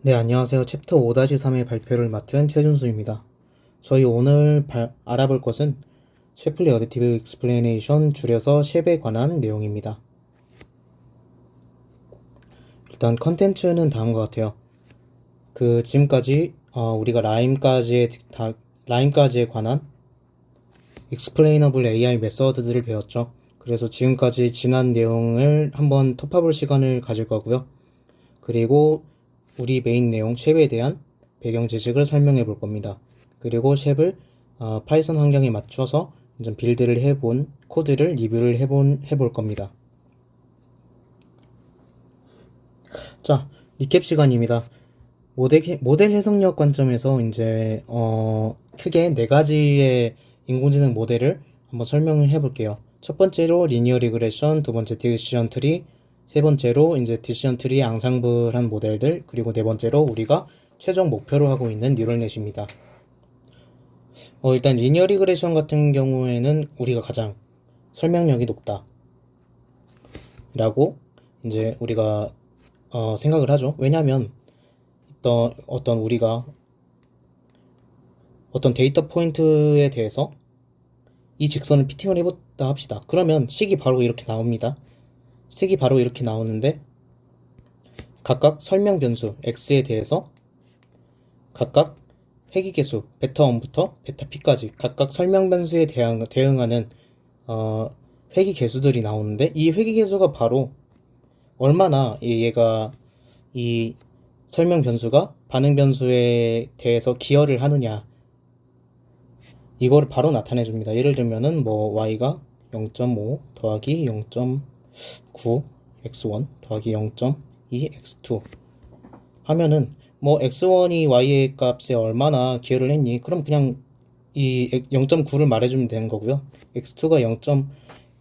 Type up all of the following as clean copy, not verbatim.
네, 안녕하세요. 챕터 5-3의 발표를 맡은 최준수입니다. 저희 오늘 알아볼 것은 셰플리 어댑티브 익스플레이네이션 줄여서 셰프에 관한 내용입니다. 일단 컨텐츠는 다음과 같아요. 지금까지 우리가 라임까지에 관한 explainable AI 메서드들을 배웠죠. 그래서 지금까지 지난 내용을 한번 톱해볼 시간을 가질 거고요. 그리고 우리 메인 내용 쉘에 대한 배경 지식을 설명해 볼 겁니다. 그리고 쉘을 파이썬 환경에 맞춰서 이제 빌드를 해본 코드를 리뷰를 해볼 겁니다. 자, 리캡 시간입니다. 모델 해석력 관점에서 이제 크게 네 가지의 인공지능 모델을 한번 설명을 해볼게요. 첫 번째로 리니어 리그레션, 두 번째 디시전 트리, 세 번째로 이제 디시전 트리 앙상블한 모델들, 그리고 네 번째로 우리가 최종 목표로 하고 있는 뉴럴넷입니다. 일단 리니어 리그레션 같은 경우에는 우리가 가장 설명력이 높다 라고 이제 우리가 생각을 하죠. 왜냐하면 어떤 우리가 어떤 데이터 포인트에 대해서 이 직선을 피팅을 해봤다 합시다. 그러면 식이 바로 이렇게 나옵니다. 식이 바로 이렇게 나오는데 각각 설명 변수 x에 대해서 각각 회귀계수 베타 1부터 베타 p까지 각각 설명 변수에 대응하는 회귀계수들이 나오는데 이 회귀계수가 바로 얼마나 얘가 이 설명 변수가 반응 변수에 대해서 기여를 하느냐 이거를 바로 나타내 줍니다. 예를 들면은 뭐 y가 0.5 더하기 0.9 x1 더하기 0.2 x2 하면은 뭐 x1이 y의 값에 얼마나 기여를 했니? 그럼 그냥 이 0.9를 말해주면 되는 거고요. x2가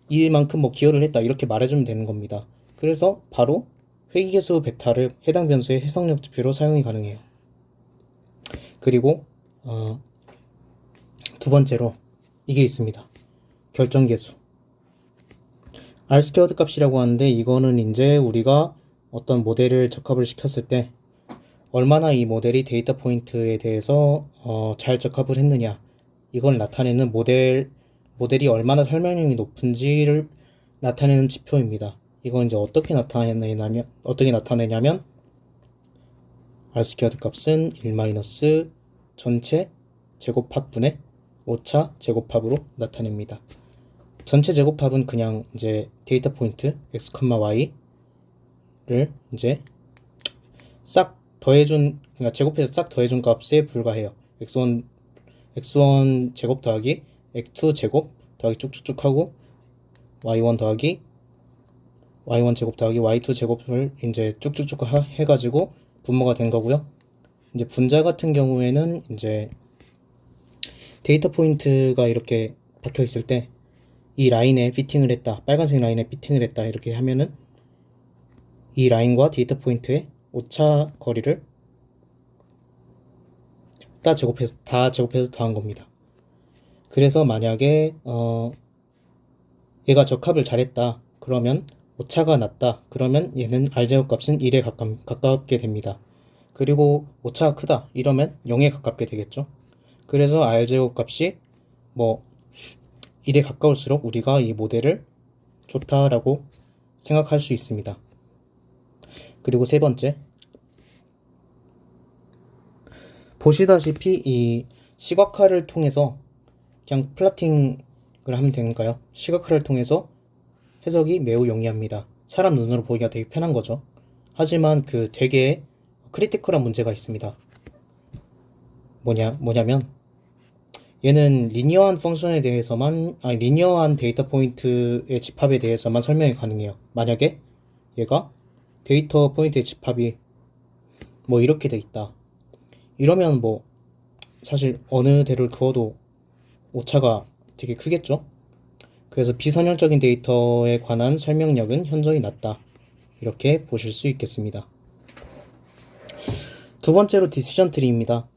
0.2만큼 뭐 기여를 했다 이렇게 말해주면 되는 겁니다. 그래서 바로 회귀계수 베타를 해당 변수의 해석력 지표로 사용이 가능해요. 그리고 두 번째로 이게 있습니다. 결정계수. R 스퀘어드 값이라고 하는데 이거는 이제 우리가 어떤 모델을 적합을 시켰을 때 얼마나 이 모델이 데이터 포인트에 대해서 잘 적합을 했느냐 이걸 나타내는 모델이 얼마나 설명력이 높은지를 나타내는 지표입니다. 이건 이제 어떻게 나타내냐면 R 스퀘어드 값은 1 전체 제곱합분의 오차 제곱합으로 나타냅니다. 전체 제곱합은 그냥 이제 데이터 포인트 x, y를 이제 싹 더해준 그러니까 제곱해서 싹 더해준 값에 불과해요. x1 제곱 더하기 x2 제곱 더하기 쭉쭉쭉 하고 y1 더하기 y1 제곱 더하기 y2 제곱을 이제 쭉쭉쭉 해가지고 분모가 된 거고요. 이제 분자 같은 경우에는 이제 데이터 포인트가 이렇게 박혀 있을 때 이 라인에 피팅을 했다. 빨간색 라인에 피팅을 했다. 이렇게 하면은 이 라인과 데이터 포인트의 오차 거리를 다 제곱해서 더한 겁니다. 그래서 만약에 얘가 적합을 잘했다. 그러면 오차가 낮다. 그러면 얘는 R제곱 값은 1에 가깝게 됩니다. 그리고 오차가 크다. 이러면 0에 가깝게 되겠죠. 그래서 R제곱 값이 뭐 1에 가까울수록 우리가 이 모델을 좋다라고 생각할 수 있습니다. 그리고 세 번째, 보시다시피 이 시각화를 통해서 그냥 플라팅을 하면 되는가요? 시각화를 통해서 해석이 매우 용이합니다. 사람 눈으로 보기가 되게 편한 거죠. 하지만 되게 크리티컬한 문제가 있습니다. 뭐냐면 얘는 리니어한 데이터 포인트의 집합에 대해서만 설명이 가능해요. 만약에 얘가 데이터 포인트의 집합이 뭐 이렇게 돼 있다. 이러면 뭐 사실 어느 대를 그어도 오차가 되게 크겠죠. 그래서 비선형적인 데이터에 관한 설명력은 현저히 낮다. 이렇게 보실 수 있겠습니다. 두 번째로 디시전 트리입니다.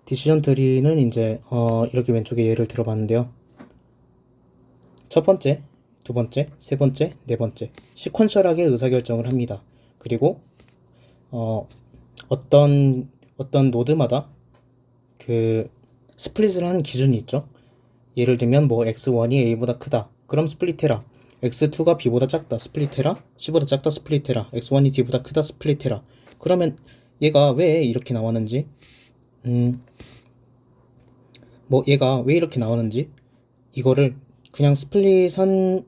디시전 트리는 이제 이렇게 왼쪽에 예를 들어봤는데요. 첫 번째, 두 번째, 세 번째, 네 번째 시퀀셜하게 의사결정을 합니다. 그리고 어떤 노드마다 그 스플릿을 한 기준이 있죠. 예를 들면 뭐 x1이 a보다 크다. 그럼 스플릿해라. x2가 b보다 작다. 스플릿해라. c보다 작다. 스플릿해라. x1이 d보다 크다. 스플릿해라. 그러면 얘가 왜 이렇게 나왔는지, 뭐 얘가 왜 이렇게 나왔는지 이거를 그냥 스플릿한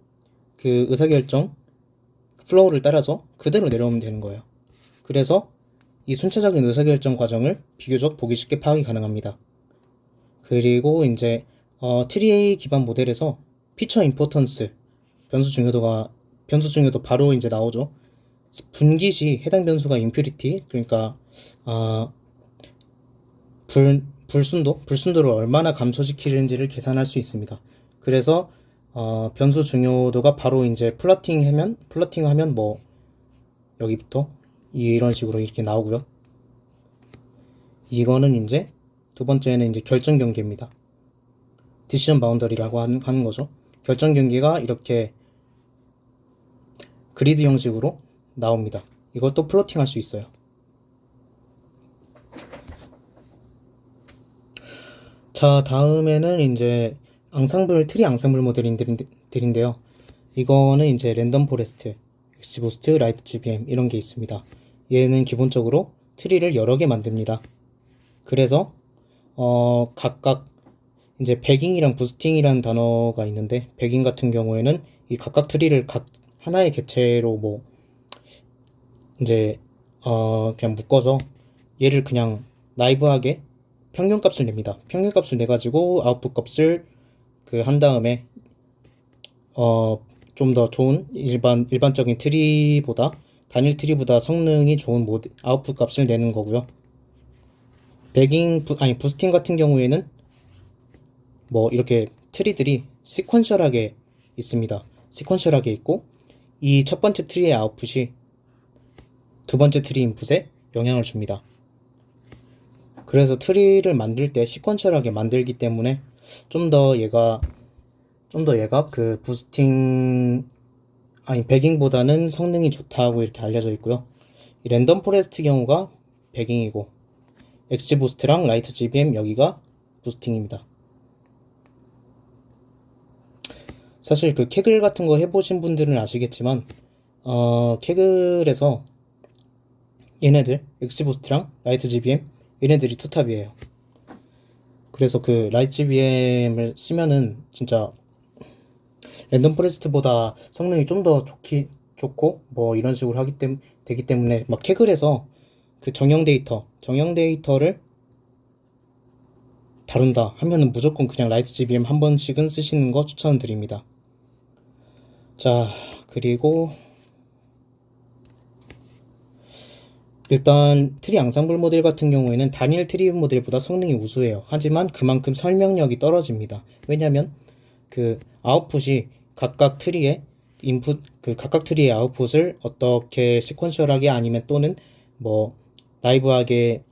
그 의사결정 플로우를 따라서 그대로 내려오면 되는 거예요. 그래서 이 순차적인 의사결정 과정을 비교적 보기 쉽게 파악이 가능합니다. 그리고 이제 트리 기반 모델에서 피처 임포턴스 변수 중요도 바로 이제 나오죠. 분기 시 해당 변수가 임퓨리티, 그러니까 어, 불순도를 얼마나 감소시키는지를 계산할 수 있습니다. 그래서 변수 중요도가 바로 이제 플러팅하면 뭐 여기부터 이런 식으로 이렇게 나오고요. 이거는 이제 두 번째는 이제 결정 경계입니다. 디시전 바운더리라고 하는 거죠. 결정 경계가 이렇게 그리드 형식으로 나옵니다. 이것도 플로팅 할 수 있어요. 자, 다음에는 이제 트리 앙상블 모델들인데요. 이거는 이제 랜덤 포레스트, 엑스부스트, 라이트 GBM 이런 게 있습니다. 얘는 기본적으로 트리를 여러 개 만듭니다. 그래서 각각 이제 배깅이랑 부스팅이라는 단어가 있는데, 배깅 같은 경우에는 이 각각 트리를 각 하나의 객체로 뭐 이제 그냥 묶어서 얘를 그냥 나이브하게 평균값을 냅니다. 평균값을 내 가지고 아웃풋 값을 그 한 다음에 좀 더 좋은 일반적인 트리보다 단일 트리보다 성능이 좋은 아웃풋 값을 내는 거고요. 부스팅 같은 경우에는 뭐 이렇게 트리들이 시퀀셜하게 있습니다. 시퀀셜하게 있고 이 첫 번째 트리의 아웃풋이 두 번째 트리 인풋에 영향을 줍니다. 그래서 트리를 만들 때 시퀀셜하게 만들기 때문에 좀 더 얘가 그 배깅보다는 성능이 좋다고 이렇게 알려져 있고요. 이 랜덤 포레스트 경우가 배깅이고 엑스부스트랑 라이트 GBM 여기가 부스팅입니다. 사실 그 캐글 같은 거 해보신 분들은 아시겠지만 캐글에서 얘네들 엑스부스트랑 라이트 GBM 얘네들이 투탑이에요. 그래서 그 라이트 GBM을 쓰면은 진짜 랜덤 포레스트보다 성능이 좀 더 좋고 뭐 이런 식으로 되기 때문에 막 캐글에서 그 정형 데이터를 다룬다 하면은 무조건 그냥 라이트 GBM 한 번씩은 쓰시는 거 추천드립니다. 자, 그리고 일단 트리 앙상블 모델 같은 경우에는 단일 트리 모델보다 성능이 우수해요. 하지만 그만큼 설명력이 떨어집니다. 왜냐면 그 아웃풋이 각각 트리의 각각 트리의 아웃풋을 어떻게 시퀀셜하게 아니면 또는 뭐 나이브하게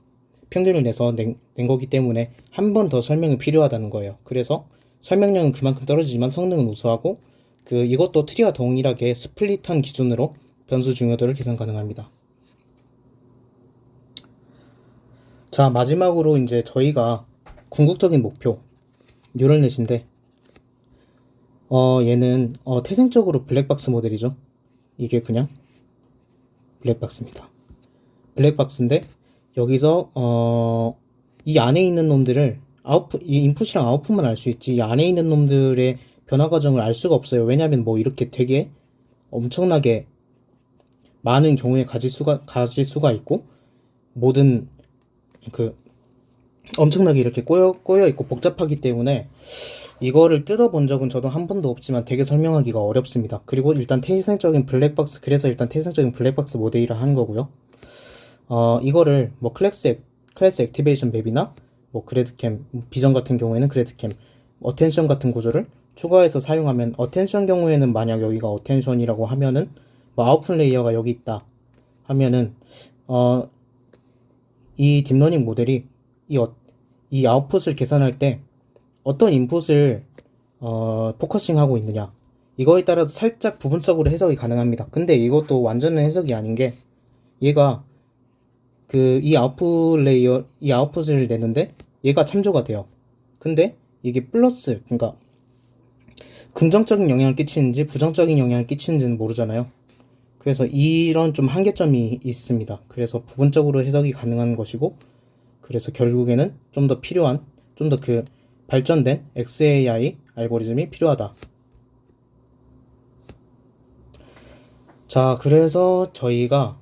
평균을 내서 낸 거기 때문에 한 번 더 설명이 필요하다는 거예요. 그래서 설명력은 그만큼 떨어지지만 성능은 우수하고 이것도 트리와 동일하게 스플릿한 기준으로 변수 중요도를 계산 가능합니다. 자, 마지막으로 이제 저희가 궁극적인 목표 뉴럴넷인데 얘는 태생적으로 블랙박스 모델이죠. 이게 그냥 블랙박스입니다. 블랙박스인데 여기서 이 안에 있는 놈들을 이 인풋이랑 아웃풋만 알 수 있지 이 안에 있는 놈들의 변화 과정을 알 수가 없어요. 왜냐면 뭐 이렇게 되게 엄청나게 많은 경우에 가질 수가 있고 모든 그 엄청나게 이렇게 꼬여 있고 복잡하기 때문에 이거를 뜯어본 적은 저도 한 번도 없지만 되게 설명하기가 어렵습니다. 그리고 일단 그래서 일단 태생적인 블랙박스 모델이라 하는 거고요. 이거를 뭐 클래스 액티베이션 맵이나 뭐 그래드캠, 비전 같은 경우에는 그래드캠, 어텐션 같은 구조를 추가해서 사용하면 어텐션 경우에는 만약 여기가 어텐션이라고 하면은 뭐 아웃풋 레이어가 여기 있다 하면은 이 딥러닝 모델이 이 아웃풋을 계산할 때 어떤 인풋을 포커싱하고 있느냐 이거에 따라서 살짝 부분적으로 해석이 가능합니다. 근데 이것도 완전한 해석이 아닌 게 얘가 이 아웃풋 레이어, 이 아웃풋을 내는데 얘가 참조가 돼요. 근데 이게 플러스, 그러니까 긍정적인 영향을 끼치는지 부정적인 영향을 끼치는지는 모르잖아요. 그래서 이런 좀 한계점이 있습니다. 그래서 부분적으로 해석이 가능한 것이고, 그래서 결국에는 좀 더 필요한, 좀 더 발전된 XAI 알고리즘이 필요하다. 자, 그래서 저희가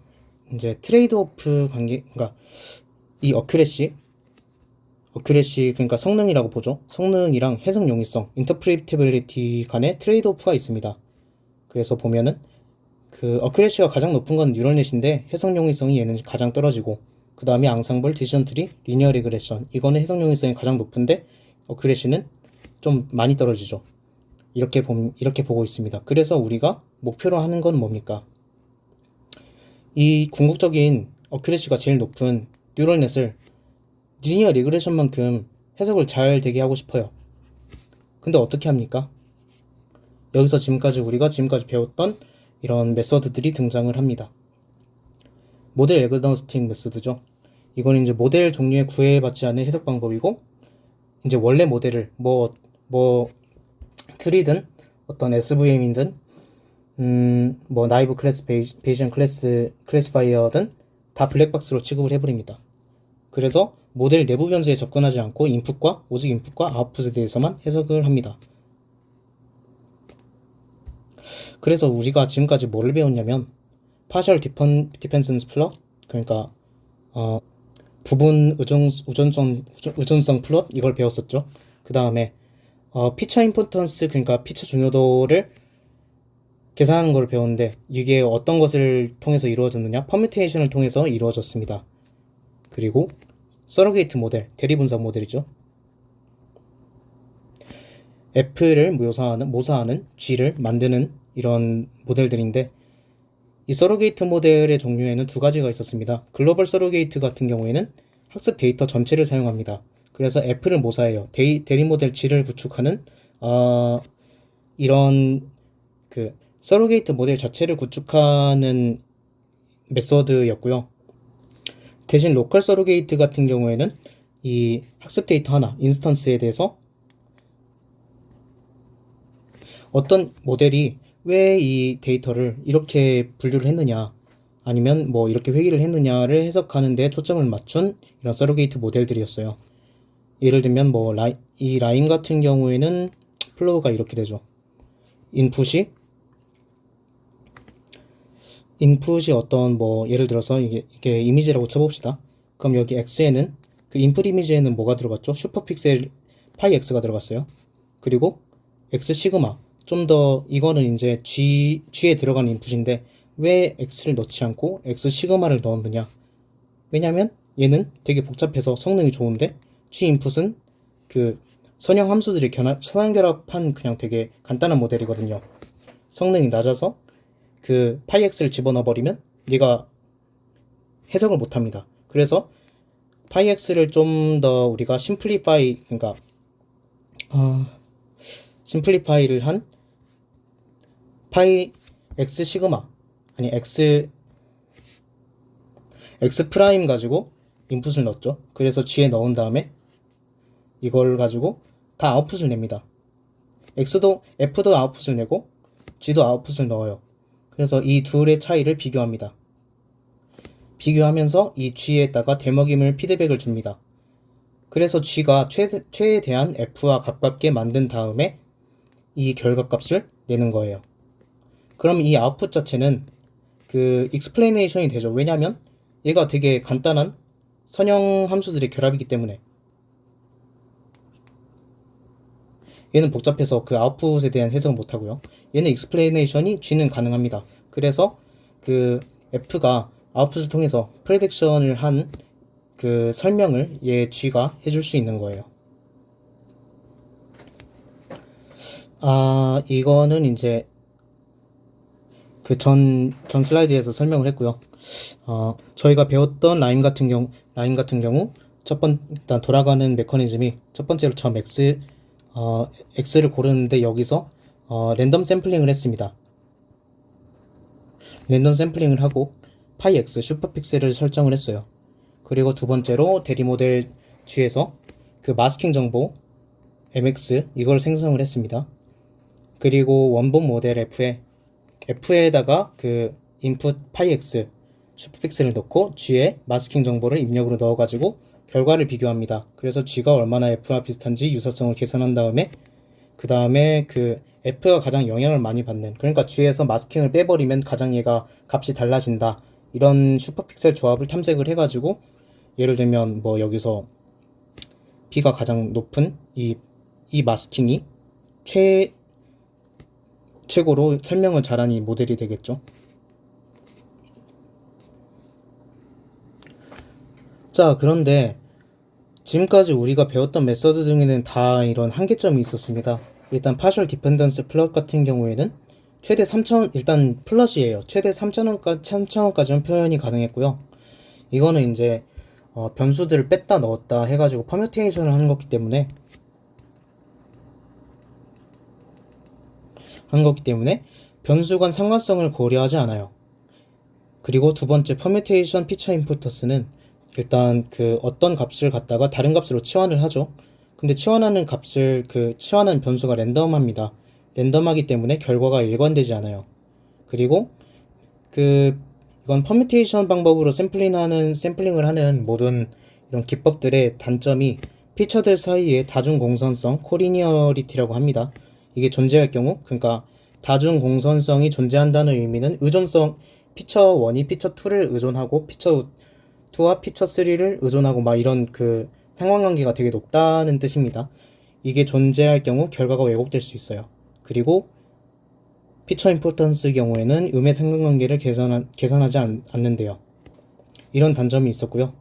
이제 트레이드 오프 관계, 그러니까 이 어큐레시, 그러니까 성능이라고 보죠. 성능이랑 해석 용이성, 인터프리티빌리티 간의 트레이드 오프가 있습니다. 그래서 보면은 어큐레시가 가장 높은 건 뉴럴넷인데 해석 용이성이 얘는 가장 떨어지고, 그 다음에 앙상블, 디시전 트리, 리니어 리그레션, 이거는 해석 용이성이 가장 높은데 어큐레시는 좀 많이 떨어지죠. 이렇게 보고 있습니다. 그래서 우리가 목표로 하는 건 뭡니까? 이 궁극적인 어큐레시가 제일 높은 뉴럴넷을 리니어 리그레션만큼 해석을 잘 되게 하고 싶어요. 근데 어떻게 합니까? 여기서 우리가 지금까지 배웠던 이런 메서드들이 등장을 합니다. 모델 애그노스틱 메소드죠. 이건 이제 모델 종류에 구애받지 않은 해석 방법이고, 이제 원래 모델을 트리든 어떤 SVM이든 나이브 클래스 베이션 클래스파이어든 다 블랙박스로 취급을 해버립니다. 그래서 모델 내부 변수에 접근하지 않고 오직 인풋과 아웃풋에 대해서만 해석을 합니다. 그래서 우리가 지금까지 뭐를 배웠냐면 partial dependence plot, 그러니까 부분 의존성 플롯, 이걸 배웠었죠. 그 다음에 피처 임포턴스, 그러니까 피처 중요도를 계산하는 걸 배웠는데, 이게 어떤 것을 통해서 이루어졌느냐? 퍼뮤테이션을 통해서 이루어졌습니다. 그리고 서러게이트 모델, 대리분석 모델이죠. F를 모사하는 G를 만드는 이런 모델들인데, 이 서러게이트 모델의 종류에는 두 가지가 있었습니다. 글로벌 서러게이트 같은 경우에는 학습 데이터 전체를 사용합니다. 그래서 F를 모사해요. 대리 모델 G를 구축하는 이런 서러게이트 모델 자체를 구축하는 메소드였고요. 대신 로컬 서러게이트 같은 경우에는 이 학습 데이터 하나, 인스턴스에 대해서 어떤 모델이 왜 이 데이터를 이렇게 분류를 했느냐, 아니면 이렇게 회귀를 했느냐를 해석하는 데 초점을 맞춘 이런 서러게이트 모델들이었어요. 예를 들면 이 라임 같은 경우에는 플로우가 이렇게 되죠. 인풋이 어떤 예를 들어서 이게 이미지라고 쳐봅시다. 그럼 여기 X에는 인풋 이미지에는 뭐가 들어갔죠? 슈퍼픽셀 파이 X가 들어갔어요. 그리고 X 시그마, 좀 더 이거는 이제 G에 들어가는 인풋인데 왜 X를 넣지 않고 X 시그마를 넣었느냐? 왜냐면 얘는 되게 복잡해서 성능이 좋은데 G 인풋은 선형 함수들이 선형결합한 그냥 되게 간단한 모델이거든요. 성능이 낮아서 파이 X를 집어넣어 버리면 얘가 해석을 못합니다. 그래서 파이 X를 좀 더 우리가 심플리파이를 한 파이 X 시그마, 아니 X 프라임 가지고 인풋을 넣었죠. 그래서 G에 넣은 다음에 이걸 가지고 다 아웃풋을 냅니다. F도 아웃풋을 내고 G도 아웃풋을 넣어요. 그래서 이 둘의 차이를 비교합니다. 비교하면서 이 G에다가 대먹임을 피드백을 줍니다. 그래서 G가 최대한 F와 가깝게 만든 다음에 이 결과값을 내는 거예요. 그럼 이 아웃풋 자체는 explanation이 되죠. 왜냐면 얘가 되게 간단한 선형 함수들의 결합이기 때문에. 얘는 복잡해서 아웃풋에 대한 해석은 못하고요. 얘는 explanation이 G는 가능합니다. 그래서 F가 아웃풋을 통해서 프레딕션을 한 설명을 G가 해줄 수 있는 거예요. 이거는 이제 전 슬라이드에서 설명을 했고요. 저희가 배웠던 라임 같은 경우 일단 돌아가는 메커니즘이 첫 번째로 X를 고르는데 여기서 랜덤 샘플링을 했습니다. 랜덤 샘플링을 하고 파이 X 슈퍼픽셀을 설정을 했어요. 그리고 두 번째로 대리 모델 G에서 그 마스킹 정보 MX 이걸 생성을 했습니다. 그리고 원본 모델 F에다가 그 input pyx 슈퍼픽셀을 넣고 G에 마스킹 정보를 입력으로 넣어가지고 결과를 비교합니다. 그래서 G가 얼마나 F와 비슷한지 유사성을 계산한 다음에 그 다음에 그 F가 가장 영향을 많이 받는, 그러니까 G에서 마스킹을 빼버리면 가장 얘가 값이 달라진다, 이런 슈퍼픽셀 조합을 탐색을 해가지고 예를 들면 뭐 여기서 B가 가장 높은 이 마스킹이 최고로 설명을 잘한 이 모델이 되겠죠. 자, 그런데 지금까지 우리가 배웠던 메서드 중에는 다 이런 한계점이 있었습니다. 일단 partial dependence 플롯 같은 경우에는 최대 3,000원, 일단 플롯이에요. 최대 3,000원까지는 표현이 가능했고요. 이거는 이제 변수들을 뺐다 넣었다 해가지고 퍼뮤테이션을 하는 거기 때문에 변수 간 상관성을 고려하지 않아요. 그리고 두 번째 퍼뮤테이션 피처 임포터스는 일단 그 어떤 값을 갖다가 다른 값으로 치환을 하죠. 근데 치환하는 변수가 랜덤합니다. 랜덤하기 때문에 결과가 일관되지 않아요. 그리고 이건 퍼뮤테이션 방법으로 샘플링을 하는 모든 이런 기법들의 단점이 피처들 사이의 다중 공선성, 코리니어리티라고 합니다. 이게 존재할 경우, 그러니까 다중 공선성이 존재한다는 의미는 의존성, 피처 1이 피처 2를 의존하고 피처 2와 피처 3를 의존하고 막 이런 그 상관관계가 되게 높다는 뜻입니다. 이게 존재할 경우 결과가 왜곡될 수 있어요. 그리고 피처 임포턴스 경우에는 음의 상관관계를 계산하지 않는데요. 이런 단점이 있었고요.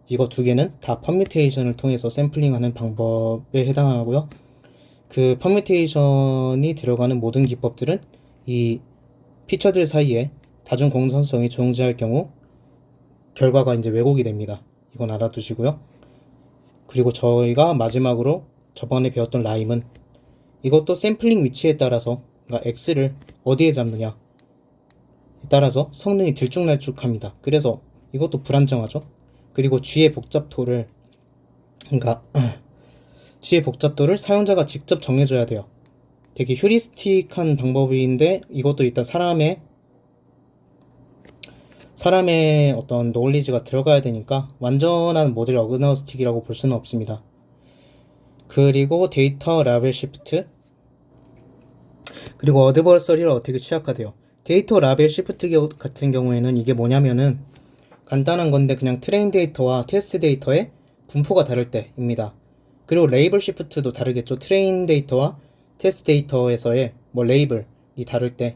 이거 두 개는 다 퍼뮤테이션을 통해서 샘플링하는 방법에 해당하고요. 그 퍼뮤테이션이 들어가는 모든 기법들은 이 피처들 사이에 다중 공선성이 존재할 경우 결과가 이제 왜곡이 됩니다. 이건 알아두시고요. 그리고 저희가 마지막으로 저번에 배웠던 라임은 이것도 샘플링 위치에 따라서, 그러니까 X를 어디에 잡느냐에 따라서 성능이 들쭉날쭉합니다. 그래서 이것도 불안정하죠. 그리고 G의 복잡도를 사용자가 직접 정해줘야 돼요. 되게 휴리스틱한 방법인데 이것도 일단 사람의 어떤 노리지가 들어가야 되니까 완전한 모델 어그노스틱이라고 볼 수는 없습니다. 그리고 데이터 라벨 시프트, 그리고 어드버서리를 어떻게 취약화돼요. 데이터 라벨 시프트 같은 경우에는 이게 뭐냐면은 간단한 건데 그냥 트레인 데이터와 테스트 데이터의 분포가 다를 때입니다. 그리고 레이블 시프트도 다르겠죠. 트레인 데이터와 테스트 데이터에서의 뭐 레이블이 다를 때,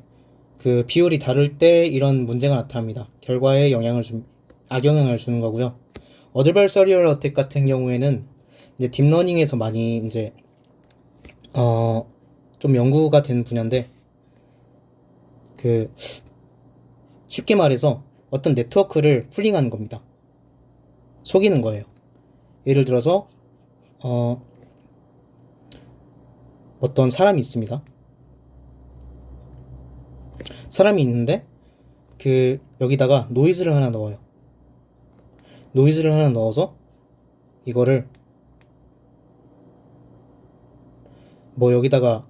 그 비율이 다를 때 이런 문제가 나타납니다. 결과에 악영향을 주는 거고요. 어드버서리얼 어택 같은 경우에는 이제 딥러닝에서 많이 이제 좀 연구가 된 분야인데, 그 쉽게 말해서 어떤 네트워크를 풀링하는 겁니다. 속이는 거예요. 예를 들어서 어떤 사람이 있습니다. 사람이 있는데 여기다가 노이즈를 하나 넣어요. 노이즈를 하나 넣어서 이거를 뭐 여기다가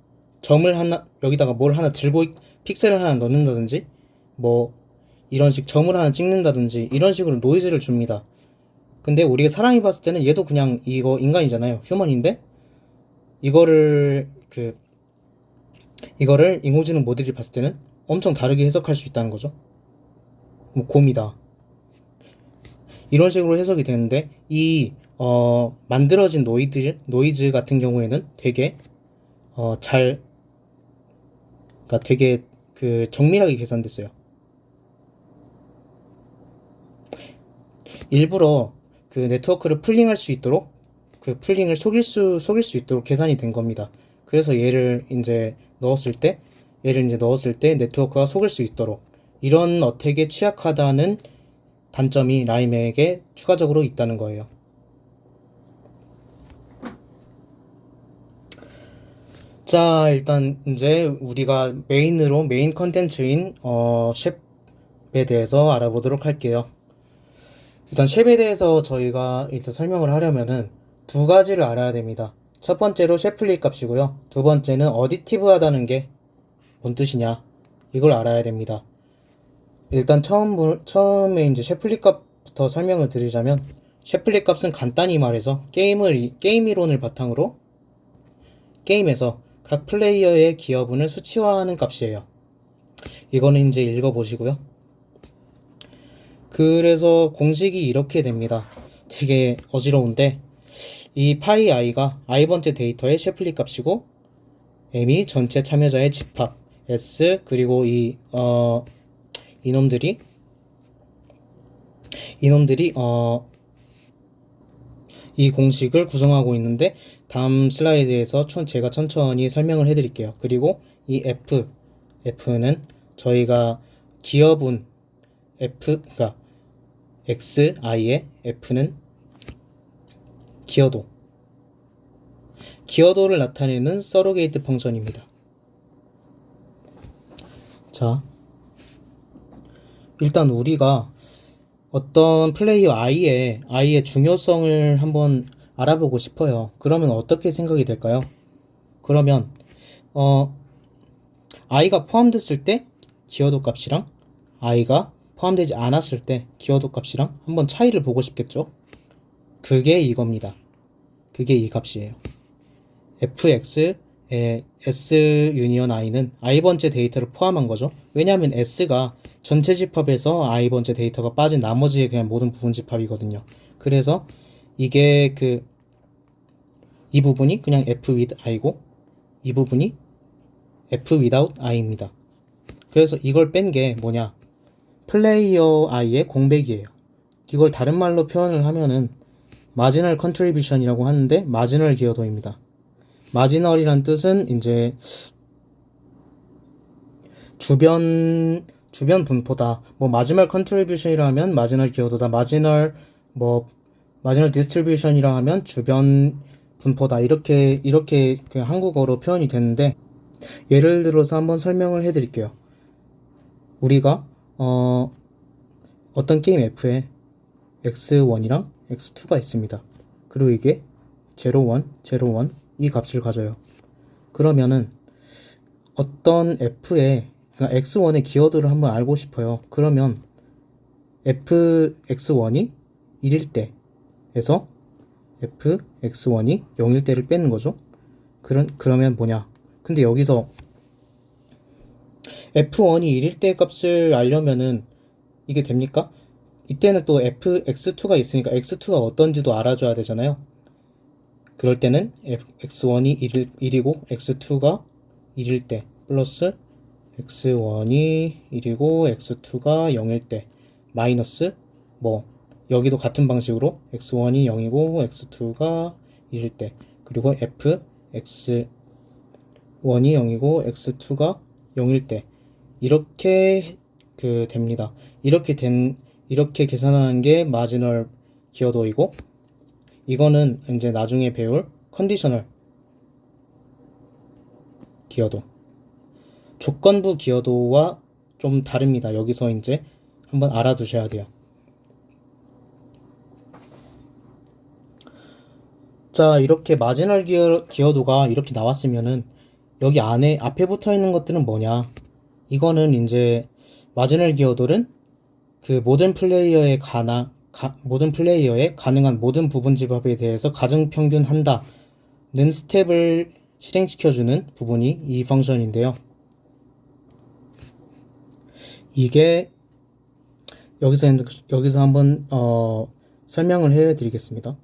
뭘 하나 들고 픽셀을 하나 넣는다든지 뭐 이런 식 점을 하나 찍는다든지 이런 식으로 노이즈를 줍니다. 근데 우리가 사람이 봤을 때는 얘도 그냥 이거 인간이잖아요. 휴먼인데 이거를 인공지능 모델이 봤을 때는 엄청 다르게 해석할 수 있다는 거죠. 뭐 곰이다, 이런 식으로 해석이 되는데 만들어진 노이즈 같은 경우에는 되게 그러니까 되게 정밀하게 계산됐어요. 일부러 그 네트워크를 풀링할 수 있도록, 그 풀링을 속일 수 있도록 계산이 된 겁니다. 그래서 얘를 이제 넣었을 때 네트워크가 속을 수 있도록, 이런 어택에 취약하다는 단점이 라임에게 추가적으로 있다는 거예요. 자, 일단 이제 우리가 메인 컨텐츠인 쉐프에 대해서 알아보도록 할게요. 일단 쉐프에 대해서 저희가 일단 설명을 하려면은 두 가지를 알아야 됩니다. 첫 번째로 쉐플리 값이고요. 두 번째는 어디티브하다는 게 뭔 뜻이냐, 이걸 알아야 됩니다. 일단 처음에 이제 쉐플리 값부터 설명을 드리자면, 쉐플리 값은 간단히 말해서 게임 이론을 바탕으로 게임에서 각 플레이어의 기여분을 수치화하는 값이에요. 이거는 이제 읽어보시고요. 그래서 공식이 이렇게 됩니다. 되게 어지러운데, 이 파이 i가 i번째 데이터의 쉐플리 값이고, m이 전체 참여자의 집합, s, 그리고 이놈들이 이 공식을 구성하고 있는데, 다음 슬라이드에서 제가 천천히 설명을 해드릴게요. 그리고 이 f는 저희가 기여분 그러니까 xi의 f는 기여도를 나타내는 서로게이트 펑션입니다. 자, 일단 우리가 어떤 플레이어 i의 중요성을 한번 알아보고 싶어요. 그러면 어떻게 생각이 될까요? 그러면 i가 포함됐을 때 기여도 값이랑 i가 포함되지 않았을 때 기여도 값이랑 한번 차이를 보고 싶겠죠? 그게 이겁니다. 그게 이 값이에요. fx의 s 유니언 i는 i번째 데이터를 포함한 거죠. 왜냐하면 s가 전체 집합에서 i번째 데이터가 빠진 나머지의 그냥 모든 부분 집합이거든요. 그래서 이게 이 부분이 그냥 f with i고, 이 부분이 f without i입니다. 그래서 이걸 뺀 게 뭐냐, 플레이어 i의 공백이에요. 이걸 다른 말로 표현을 하면은 마지널 컨트리뷰션이라고 하는데, 마지널 기여도입니다. 마지널이란 뜻은 이제 주변 분포다. 뭐 마지널 컨트리뷰션이라 하면 마지널 기여도다. 마지널 디스트리뷰션이라 하면 주변 분포다. 이렇게 그냥 한국어로 표현이 되는데, 예를 들어서 한번 설명을 해드릴게요. 우리가 어떤 게임 F에 x1이랑 x2가 있습니다. 그리고 이게 0, 1 이 값을 가져요. 그러면은 어떤 F의, 그러니까 x1의 기여도를 한번 알고 싶어요. 그러면 fx1이 1일 때에서 fx1이 0일 때를 빼는 거죠. 그러면 뭐냐? 근데 여기서 f1이 1일 때 값을 알려면은 이게 됩니까? 이때는 또 fx2가 있으니까 x2가 어떤지도 알아줘야 되잖아요. 그럴 때는 x1이 1이고 x2가 1일 때 플러스 x1이 1이고 x2가 0일 때 마이너스 여기도 같은 방식으로 x1이 0이고 x2가 1일 때, 그리고 fx1이 0이고 x2가 0일 때, 이렇게 됩니다. 이렇게 계산하는 게 마지널 기여도이고, 이거는 이제 나중에 배울 컨디셔널 기여도, 조건부 기여도와 좀 다릅니다. 여기서 이제 한번 알아두셔야 돼요. 자, 이렇게 마지널 기여도가 이렇게 나왔으면은 여기 앞에 붙어 있는 것들은 뭐냐? 이거는 이제 마지널 기여도는 모든 플레이어의 가능한 모든 부분 집합에 대해서 가정평균한다는 스텝을 실행시켜주는 부분이 이 펑션인데요. 이게 여기서 한번 설명을 해드리겠습니다.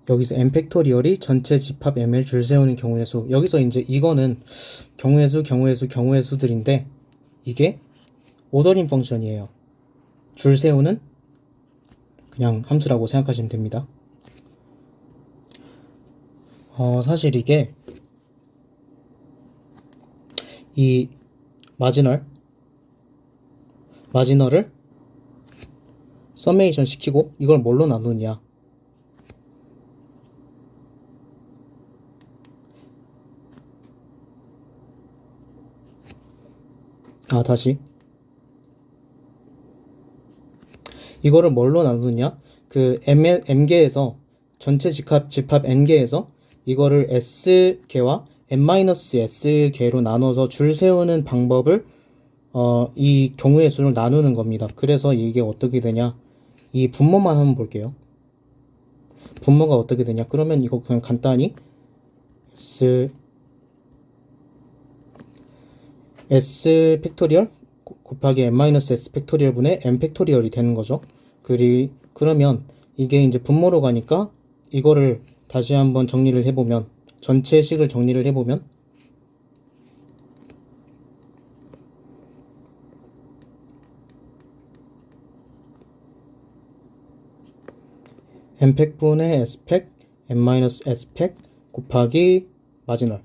여기서 n팩토리얼이 전체 집합 m을 줄 세우는 경우의 수. 여기서 이제 이거는 경우의 수들인데, 이게 오더링 펑션이에요. 줄 세우는 그냥 함수라고 생각하시면 됩니다. 사실 이게 이 마지널을 서메이션 시키고 이걸 뭘로 나누냐, 다시 이거를 뭘로 나누느냐? 그 m개에서 전체 집합 n개에서 이거를 s개와 n-s개로 나눠서 줄 세우는 방법을 이 경우의 수를 나누는 겁니다. 그래서 이게 어떻게 되냐? 이 분모만 한번 볼게요. 분모가 어떻게 되냐? 그러면 이거 그냥 간단히 s 팩토리얼 곱하기 n-s 팩토리얼 분의 n 팩토리얼이 되는 거죠. 그러면 이게 이제 분모로 가니까 이거를 다시 한번 정리를 해보면 전체 식을 정리를 해보면 n팩 분의 s팩 n-s팩 곱하기 마지널이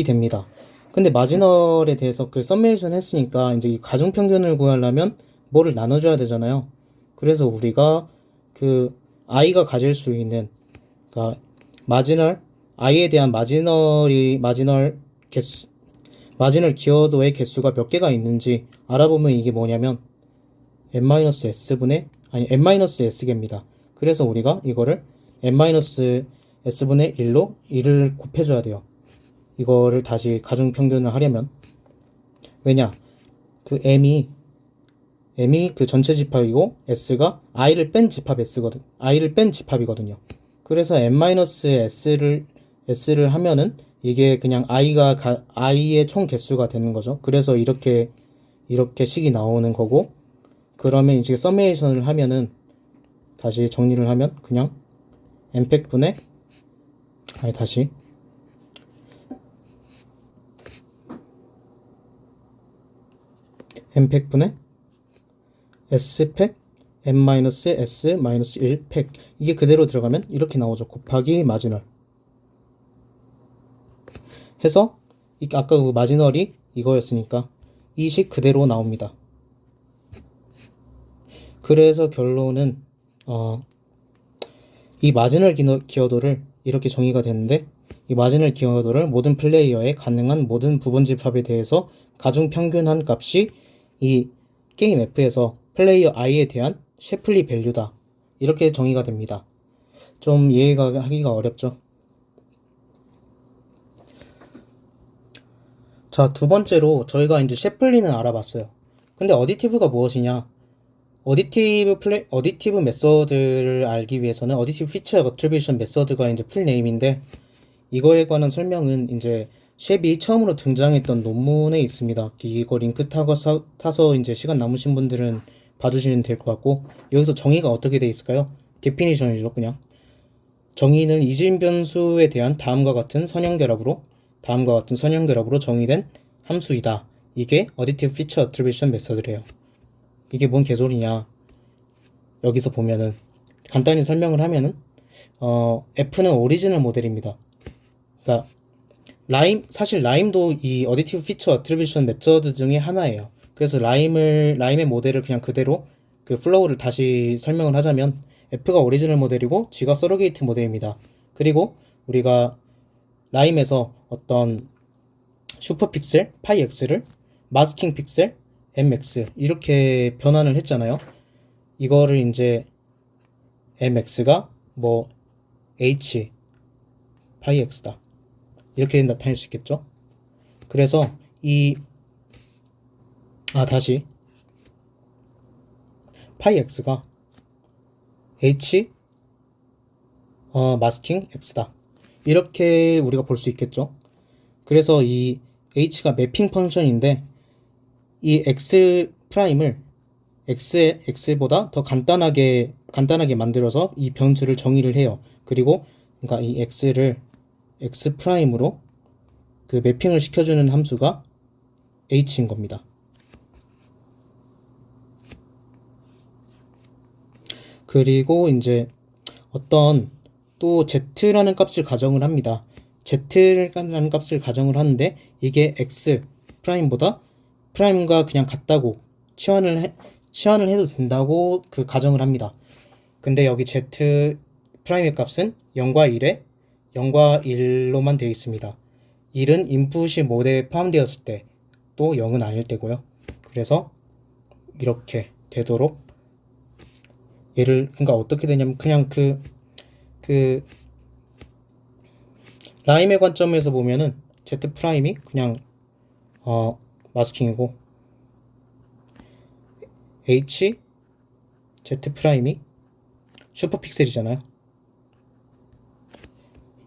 됩니다. 근데 마지널에 대해서 그 썸메이션 했으니까 이제 이 가중평균을 구하려면 뭐를 나눠줘야 되잖아요. 그래서 우리가 그 i가 가질 수 있는 그러니까 마지널 i에 대한 마지널 기어도의 개수가 몇 개가 있는지 알아보면 이게 뭐냐면 n-s분의 n-s개입니다. 그래서 우리가 이거를 n-s분의 1로 1을 곱해줘야 돼요. 이거를 다시 가중평균을 하려면 왜냐 그 m이 그 전체 집합이고 s가 i를 뺀 집합이거든요. 그래서 n-s를 하면은 이게 그냥 i의 총 개수가 되는 거죠. 그래서 이렇게 식이 나오는 거고, 그러면 이제 서메이션을 하면은 다시 정리를 하면 그냥 n팩 분의 n팩 분의 s팩 n-s-1팩 이게 그대로 들어가면 이렇게 나오죠. 곱하기 마지널 해서 아까 그 마지널이 이거였으니까 이 식 그대로 나옵니다. 그래서 결론은 이 마지널 기여도를 이렇게 정의가 되는데, 이 마지널 기여도를 모든 플레이어의 가능한 모든 부분 집합에 대해서 가중평균한 값이 이 게임 F에서 플레이어 i에 대한 셰플리 밸류다. 이렇게 정의가 됩니다. 좀 이해가 하기가 어렵죠? 자, 두 번째로 저희가 이제 셰플리는 알아봤어요. 근데 어디티브가 무엇이냐? 어디티브 메서드를 알기 위해서는 어디티브 피처 어트리뷰션 메서드가 이제 풀네임인데, 이거에 관한 설명은 이제 셰비 처음으로 등장했던 논문에 있습니다. 이거 링크 타서 이제 시간 남으신 분들은 봐주시면 될 것 같고, 여기서 정의가 어떻게 돼 있을까요? 데피니션이죠, 그냥. 정의는 이진 변수에 대한 다음과 같은 선형결합으로 정의된 함수이다. 이게 어디티브 피처 어트리뷰션 메서드래요. 이게 뭔 개소리냐? 여기서 보면은 간단히 설명을 하면은 F는 오리지널 모델입니다. 그러니까 사실 라임도 이 어디티브 피처 어트리뷰션 메서드 중에 하나예요. 그래서 라임의 모델을 그냥 그대로 그 플로우를 다시 설명을 하자면 F가 오리지널 모델이고 G가 서로게이트 모델입니다. 그리고 우리가 라임에서 어떤 슈퍼 픽셀 파이 x를 마스킹 픽셀 mx 이렇게 변환을 했잖아요. 이거를 이제 mx가 뭐 h 파이 x다 이렇게 나타낼 수 있겠죠. 그래서 다시 파이 x가 h 마스킹 x다 이렇게 우리가 볼 수 있겠죠. 그래서 이 h가 매핑 펑션인데 이 x 프라임을 x보다 더 간단하게 만들어서 이 변수를 정의를 해요. 그리고 그러니까 이 x를 x 프라임으로 그 매핑을 시켜주는 함수가 h인 겁니다. 그리고 이제 어떤 또 z라는 값을 가정을 합니다. z라는 값을 가정을 하는데 이게 x 프라임보다 프라임과 그냥 같다고 치환을 해도 된다고 그 가정을 합니다. 근데 여기 z 프라임의 값은 0과 1로만 되어 있습니다. 1은 인풋이 모델에 포함되었을 때 또 0은 아닐 때고요. 그래서 이렇게 되도록 그러니까 어떻게 되냐면 그냥 그 라임의 관점에서 보면은 Z 프라임이 그냥 마스킹이고 H Z 프라임이 슈퍼픽셀이잖아요.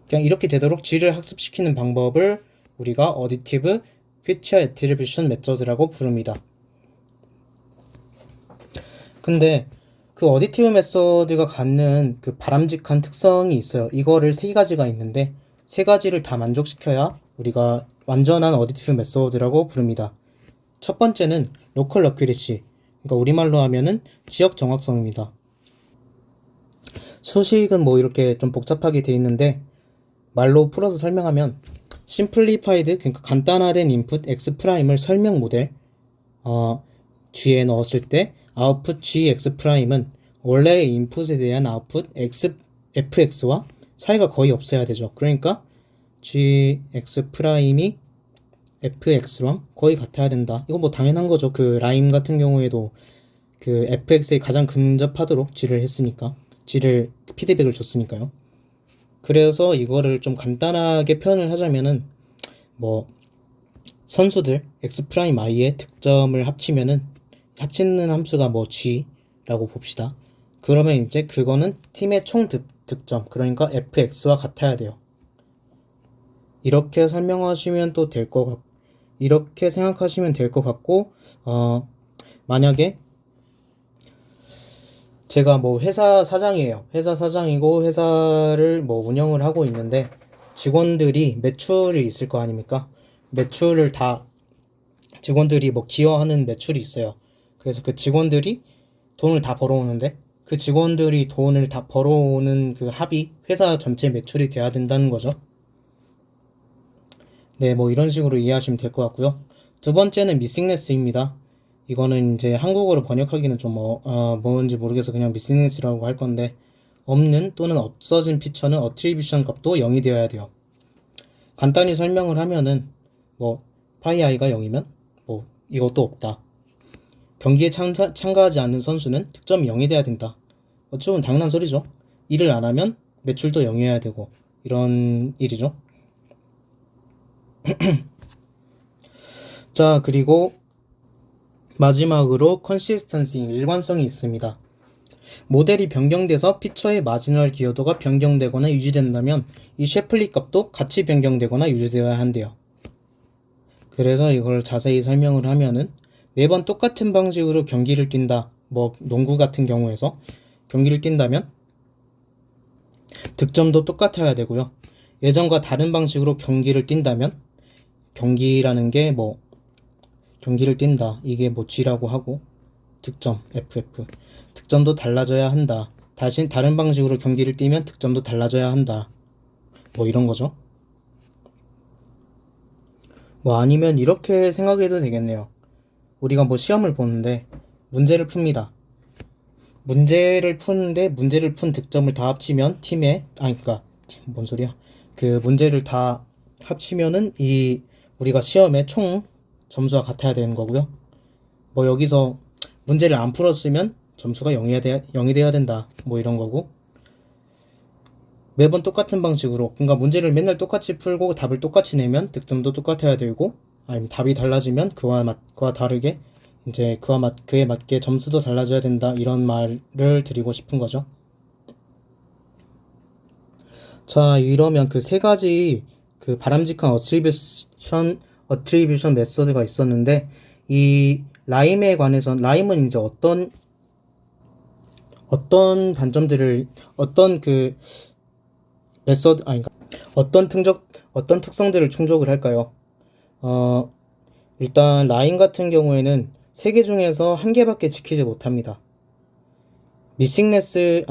그냥 이렇게 되도록 G를 학습시키는 방법을 우리가 어디티브 피처 애트리뷰션 메서드라고 부릅니다. 근데 그 어디티브 메서드가 갖는 그 바람직한 특성이 있어요. 이거를 세 가지가 있는데 세 가지를 다 만족시켜야 우리가 완전한 어디티브 메서드라고 부릅니다. 첫 번째는 로컬 어큐리시, 그러니까 우리말로 하면은 지역 정확성입니다. 수식은 뭐 이렇게 좀 복잡하게 돼 있는데 말로 풀어서 설명하면 심플리파이드, 그러니까 간단화된 인풋 x 프라임을 설명 모델 G에 넣었을 때 아웃풋 Gx 프라임은 원래의 인풋에 대한 아웃풋 fx와 차이가 거의 없어야 되죠. 그러니까 Gx 프라임이 fx랑 거의 같아야 된다. 이거 뭐 당연한 거죠. 그 라임 같은 경우에도 그 fx에 가장 근접하도록 G를 했으니까, G를 피드백을 줬으니까요. 그래서 이거를 좀 간단하게 표현을 하자면은 뭐 선수들 x'이의 득점을 합치는 함수가 뭐 g라고 봅시다. 그러면 이제 그거는 팀의 총 득점, 그러니까 fx와 같아야 돼요. 이렇게 설명하시면 또 될 것 같고, 이렇게 생각하시면 될 것 같고, 만약에 제가 뭐 회사 사장이에요. 회사 사장이고 회사를 뭐 운영을 하고 있는데 직원들이 매출이 있을 거 아닙니까? 직원들이 뭐 기여하는 매출이 있어요. 그래서 그 직원들이 돈을 다 벌어오는데 그 직원들이 돈을 다 벌어오는 그 합이 회사 전체 매출이 돼야 된다는 거죠. 네, 뭐 이런 식으로 이해하시면 될 것 같고요. 두 번째는 미싱네스입니다. 이거는 이제 한국어로 번역하기는 좀 뭔지 모르겠어 그냥 미싱네스라고 할 건데, 없는 또는 없어진 피처는 어트리뷰션 값도 0이 되어야 돼요. 간단히 설명을 하면은 뭐 파이 i가 0이면 뭐 이것도 없다. 경기에 참가하지 않는 선수는 득점이 0이 돼야 된다. 어찌 보면 당연한 소리죠. 일을 안 하면 매출도 0이어야 되고 이런 일이죠. 자, 그리고 마지막으로 컨시스턴시, 일관성이 있습니다. 모델이 변경돼서 피처의 마지널 기여도가 변경되거나 유지된다면 이 셰플리 값도 같이 변경되거나 유지되어야 한대요. 그래서 이걸 자세히 설명을 하면은 매번 똑같은 방식으로 경기를 뛴다. 뭐 농구 같은 경우에서 경기를 뛴다면 득점도 똑같아야 되고요. 예전과 다른 방식으로 경기를 뛴다면 경기라는 게 뭐 경기를 뛴다. 이게 뭐 G라고 하고 득점 FF. 득점도 달라져야 한다. 다른 방식으로 경기를 뛰면 득점도 달라져야 한다. 뭐 이런 거죠. 뭐 아니면 이렇게 생각해도 되겠네요. 우리가 뭐 시험을 보는데 문제를 풉니다. 문제를 푸는데 문제를 푼 득점을 다 합치면 그러니까 뭔 소리야? 그 문제를 다 합치면은 우리가 시험의 총 점수가 같아야 되는 거고요. 뭐 여기서 문제를 안 풀었으면 점수가 0이 돼야 된다. 뭐 이런 거고. 매번 똑같은 방식으로, 그러니까 문제를 맨날 똑같이 풀고 답을 똑같이 내면 득점도 똑같아야 되고, 아니면 답이 달라지면 그와 다르게 이제 그에 맞게 점수도 달라져야 된다. 이런 말을 드리고 싶은 거죠. 자, 이러면 그 세 가지 그 바람직한 어트리뷰션 메서드가 있었는데, 이 라임에 관해서 라임은 이제 어떤 단점들을 어떤 그 메서드 아닌가 어떤 특성들을 충족을 할까요? 일단 라임 같은 경우에는 세 개 중에서 한 개밖에 지키지 못합니다. 미싱네스도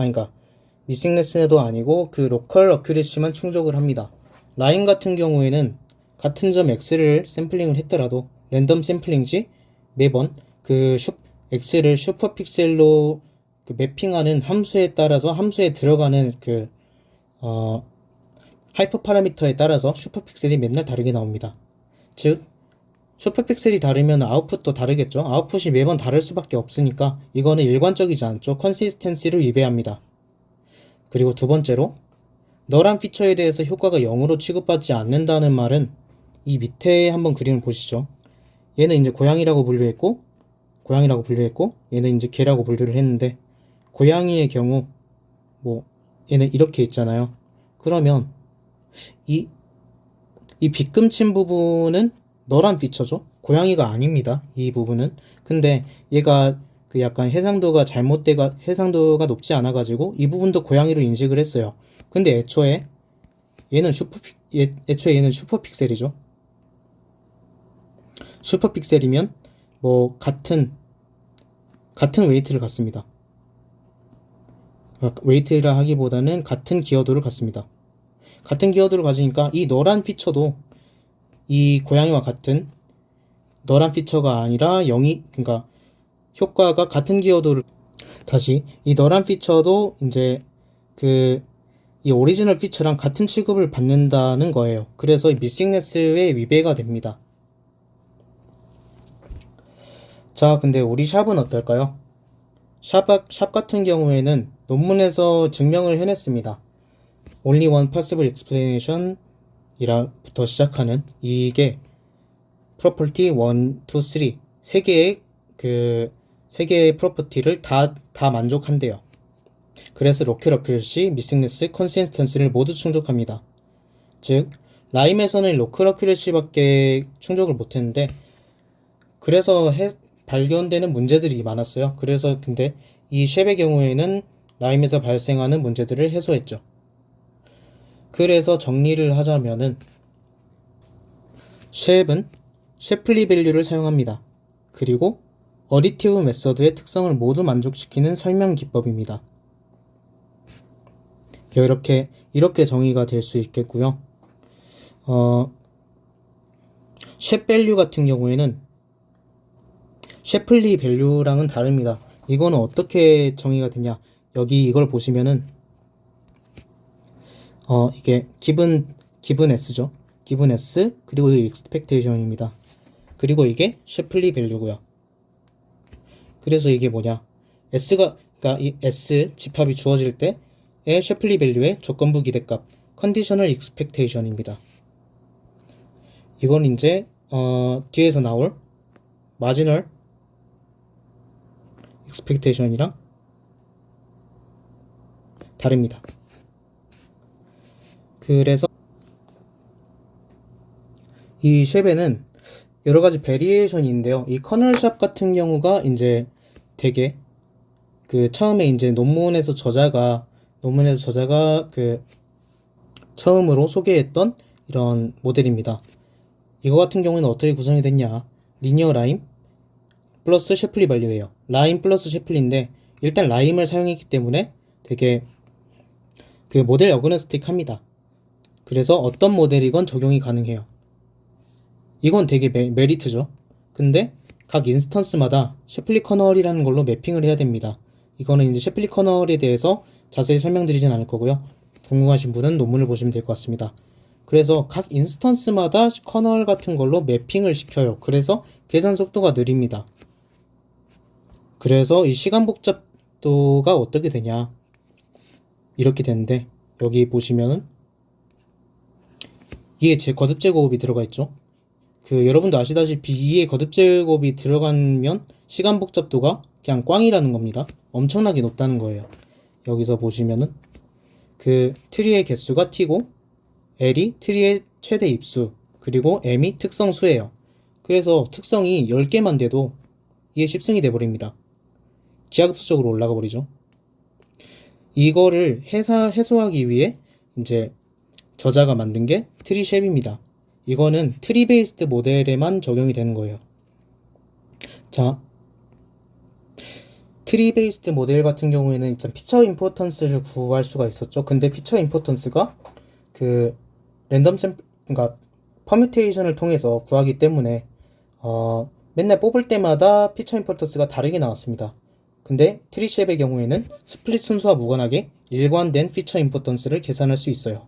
아니고 그 로컬 어큐레시만 충족을 합니다. 라임 같은 경우에는 같은 점 x를 샘플링을 했더라도 랜덤 샘플링 시 매번 그 x를 슈퍼픽셀로 그 매핑하는 함수에 따라서 함수에 들어가는 그 하이퍼 파라미터에 따라서 슈퍼픽셀이 맨날 다르게 나옵니다. 즉 슈퍼픽셀이 다르면 아웃풋도 다르겠죠. 아웃풋이 매번 다를 수밖에 없으니까 이거는 일관적이지 않죠. 컨시스텐시를 위배합니다. 그리고 두 번째로 너란 피처에 대해서 효과가 0으로 취급받지 않는다는 말은 이 밑에 한번 그림을 보시죠. 얘는 이제 고양이라고 분류했고 얘는 이제 개라고 분류를 했는데, 고양이의 경우 뭐 얘는 이렇게 있잖아요. 그러면 이 빗금친 부분은 너란 피처죠. 고양이가 아닙니다. 이 부분은. 근데 얘가 그 약간 해상도가 높지 않아 가지고 이 부분도 고양이로 인식을 했어요. 근데 애초에 얘는 슈퍼픽셀이죠. 슈퍼픽셀이면 뭐 같은 웨이트를 갖습니다. 웨이트라 하기보다는 같은 기여도를 갖습니다. 같은 기여도를 가지니까 이 너란 피처도 이 고양이와 같은 너란 피처가 아니라 그러니까 효과가 같은 기여도를, 다시 이 너란 피처도 이제 이 오리지널 피처랑 같은 취급을 받는다는 거예요. 그래서 이 미싱네스의 위배가 됩니다. 자, 근데 우리 샵은 어떨까요? 샵 같은 경우에는 논문에서 증명을 해냈습니다. Only one possible explanation 이라부터 시작하는 이게 property 1, 2, 3 세 개의 프로퍼티를 다 만족한대요. 그래서 로컬 어큐러시, 미싱네스, 컨시스턴시를 모두 충족합니다. 즉 라임에서는 로컬 어큐러시밖에 충족을 못했는데, 그래서 발견되는 문제들이 많았어요. 그래서 근데 이 쉐의 경우에는 라임에서 발생하는 문제들을 해소했죠. 그래서 정리를 하자면은 쉐입은 셰플리 밸류를 사용합니다. 그리고 어디티브 메서드의 특성을 모두 만족시키는 설명 기법입니다. 이렇게 정의가 될 수 있겠고요. 쉐 밸류 같은 경우에는 셰플리 밸류랑은 다릅니다. 이거는 어떻게 정의가 되냐? 여기 이걸 보시면은 이게 기분 S죠. 기분 S, 그리고 이 expectation입니다. 그리고 이게 셰플리 밸류고요. 그래서 이게 뭐냐? 그러니까 이 S 집합이 주어질 때의 셰플리 밸류의 조건부 기대값, conditional expectation입니다. 이건 이제 뒤에서 나올 marginal expectation이랑 다릅니다. 그래서 이 쉐베는 여러 가지 베리에이션이 있는데요. 이 커널샵 같은 경우가 이제 되게 처음에 이제 논문에서 저자가 처음으로 소개했던 이런 모델입니다. 이거 같은 경우는 어떻게 구성이 됐냐? 리니어 라임 플러스 셰플리 밸류예요. 라임 플러스 셰플리인데 일단 라임을 사용했기 때문에 되게 모델 어그노스틱합니다. 그래서 어떤 모델이건 적용이 가능해요. 이건 되게 메리트죠. 근데 각 인스턴스마다 셰플리 커널이라는 걸로 매핑을 해야 됩니다. 이거는 이제 셰플리 커널에 대해서 자세히 설명드리진 않을 거고요. 궁금하신 분은 논문을 보시면 될 것 같습니다. 그래서 각 인스턴스마다 커널 같은 걸로 매핑을 시켜요. 그래서 계산 속도가 느립니다. 그래서 이 시간 복잡도가 어떻게 되냐, 이렇게 되는데, 여기 보시면은 이에 거듭 제곱이 들어가 있죠. 여러분도 아시다시피 이에 거듭 제곱이 들어가면 시간 복잡도가 그냥 꽝이라는 겁니다. 엄청나게 높다는 거예요. 여기서 보시면은 트리의 개수가 t고, l이 트리의 최대 입수, 그리고 m이 특성수예요. 그래서 특성이 10개만 돼도 이게 10승이 돼버립니다. 기하급수적으로 올라가 버리죠. 이거를 해소하기 위해 이제 저자가 만든 게 트리 쉐입입니다. 이거는 트리 베이스드 모델에만 적용이 되는 거예요. 자, 트리 베이스드 모델 같은 경우에는 일단 피처 임포턴스를 구할 수가 있었죠. 근데 피처 임포턴스가 랜덤 그러니까 퍼뮤테이션을 통해서 구하기 때문에 맨날 뽑을 때마다 피처 임포턴스가 다르게 나왔습니다. 근데 트리 쉐입의 경우에는 스플릿 순서와 무관하게 일관된 피처 임포턴스를 계산할 수 있어요.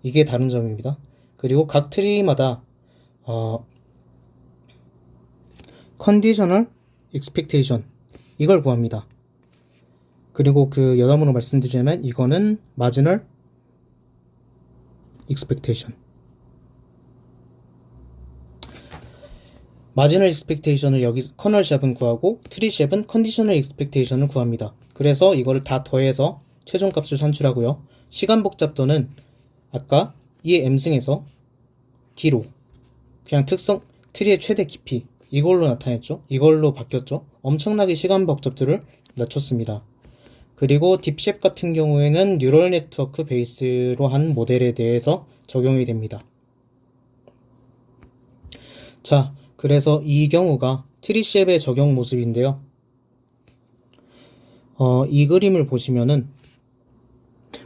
이게 다른 점입니다. 그리고 각 트리마다 conditional expectation 이걸 구합니다. 그리고 그 여담으로 말씀드리자면 이거는 marginal expectation. 마지널 익스펙테이션을 여기 커널 샵은 구하고 트리 샵은 컨디셔널 익스펙테이션을 구합니다. 그래서 이거를 다 더해서 최종값을 산출하고요. 시간 복잡도는 아까 이 M승에서 D로 그냥 특성 트리의 최대 깊이 이걸로 나타냈죠. 이걸로 바뀌었죠. 엄청나게 시간 복잡도를 낮췄습니다. 그리고 딥셉 같은 경우에는 뉴럴 네트워크 베이스로 한 모델에 대해서 적용이 됩니다. 자, 그래서 이 경우가 트리셉의 적용 모습인데요. 이 그림을 보시면은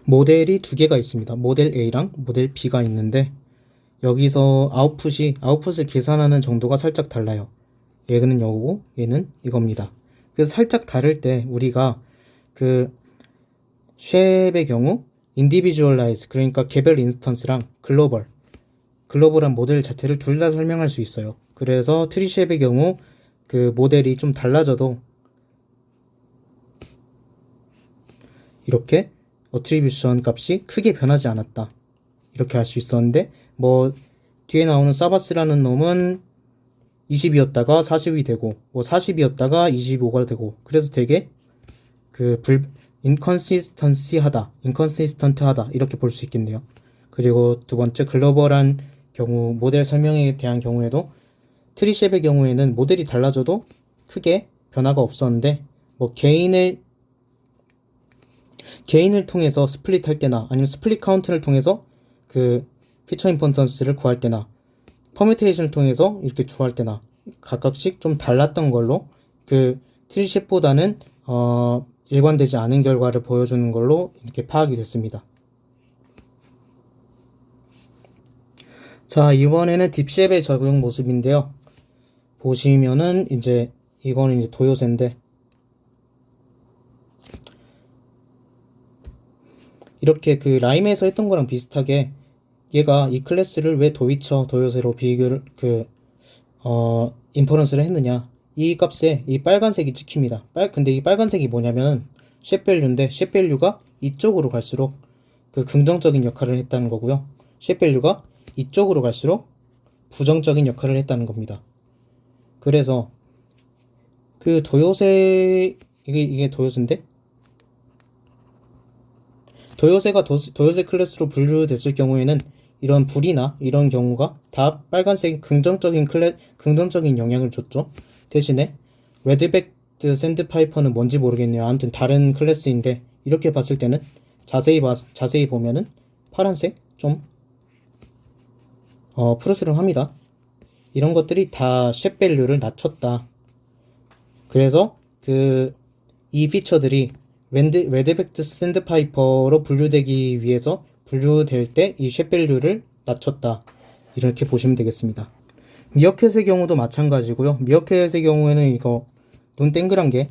모델이 두 개가 있습니다. 모델 A랑 모델 B가 있는데 여기서 아웃풋을 계산하는 정도가 살짝 달라요. 얘는 이거고 얘는 이겁니다. 그래서 살짝 다를 때 우리가 그 쉐입의 경우 인디비주얼라이즈 그러니까 개별 인스턴스랑 글로벌한 모델 자체를 둘 다 설명할 수 있어요. 그래서 트리셉의 경우 그 모델이 좀 달라져도 이렇게 어트리뷰션 값이 크게 변하지 않았다. 이렇게 할 수 있었는데 뭐 뒤에 나오는 사바스라는 놈은 20이었다가 40이 되고 뭐 40이었다가 25가 되고 그래서 되게 그 인컨시스턴트하다 이렇게 볼 수 있겠네요. 그리고 두 번째 글로벌한 경우 모델 설명에 대한 경우에도 트리셉의 경우에는 모델이 달라져도 크게 변화가 없었는데 뭐 개인을 통해서 스플릿 할 때나 아니면 스플릿 카운트를 통해서 그 피처 임포턴스를 구할 때나 퍼뮤테이션을 통해서 이렇게 구할 때나 각각씩 좀 달랐던 걸로 그 트리셉보다는 일관되지 않은 결과를 보여주는 걸로 이렇게 파악이 됐습니다. 자, 이번에는 딥셉의 적용 모습인데요. 보시면은 이거는 이제 도요새인데 이렇게 그 라임에서 했던 거랑 비슷하게 얘가 이 클래스를 왜 도요새로 비교를 인퍼런스를 했느냐 이 값에 이 빨간색이 찍힙니다. 근데 이 빨간색이 뭐냐면은 쉐밸류인데 쉐밸류가 이쪽으로 갈수록 그 긍정적인 역할을 했다는 거고요. 쉐밸류가 이쪽으로 갈수록 부정적인 역할을 했다는 겁니다. 그래서 그 도요새 이게 도요새인데 도요새가 도요새 클래스로 분류됐을 경우에는 이런 불이나 이런 경우가 다 빨간색 긍정적인 영향을 줬죠. 대신에 레드백드 샌드파이퍼는 뭔지 모르겠네요. 아무튼 다른 클래스인데 이렇게 봤을 때는 자세히 보면은 파란색 좀 푸르스름합니다. 이런 것들이 다 쉐밸류를 낮췄다. 그래서 이 피처들이 레드백트 샌드파이퍼로 분류되기 위해서 분류될 때 이 쉐밸류를 낮췄다. 이렇게 보시면 되겠습니다. 미어캣의 경우도 마찬가지고요. 미어캣의 경우에는 이거 눈 땡그란 게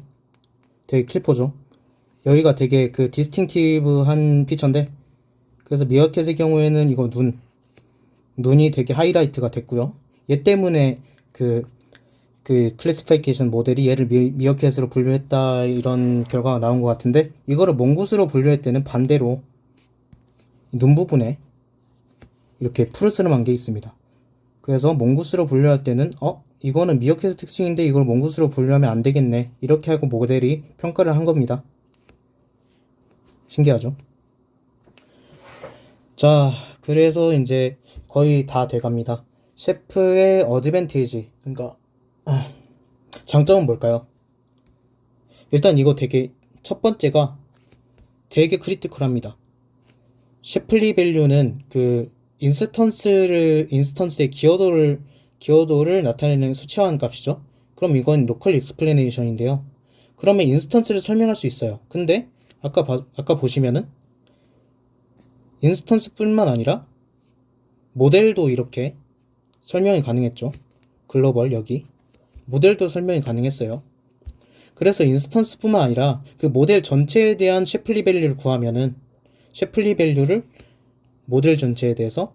되게 클리퍼죠. 여기가 되게 그 디스팅티브한 피처인데 그래서 미어캣의 경우에는 이거 눈이 되게 하이라이트가 됐고요. 얘 때문에 그 클래시피케이션 모델이 얘를 미어캣으로 분류했다 이런 결과가 나온 것 같은데 이거를 몽구스로 분류할 때는 반대로 눈 부분에 이렇게 푸르스름한 게 있습니다. 그래서 몽구스로 분류할 때는 이거는 미어캣의 특징인데 이걸 몽구스로 분류하면 안 되겠네 이렇게 하고 모델이 평가를 한 겁니다. 신기하죠? 자, 그래서 이제 거의 다 돼갑니다. 셰프의 어드밴티지 그러니까 장점은 뭘까요? 일단 이거 첫 번째가 되게 크리티컬합니다. 셰플리 밸류는 그 인스턴스의 기여도를 나타내는 수치화한 값이죠. 그럼 이건 로컬 익스플레네이션인데요. 그러면 인스턴스를 설명할 수 있어요. 근데 아까 보시면은 인스턴스뿐만 아니라 모델도 이렇게 설명이 가능했죠. 글로벌 여기 모델도 설명이 가능했어요. 그래서 인스턴스뿐만 아니라 그 모델 전체에 대한 셰플리 밸류를 구하면은 셰플리 밸류를 모델 전체에 대해서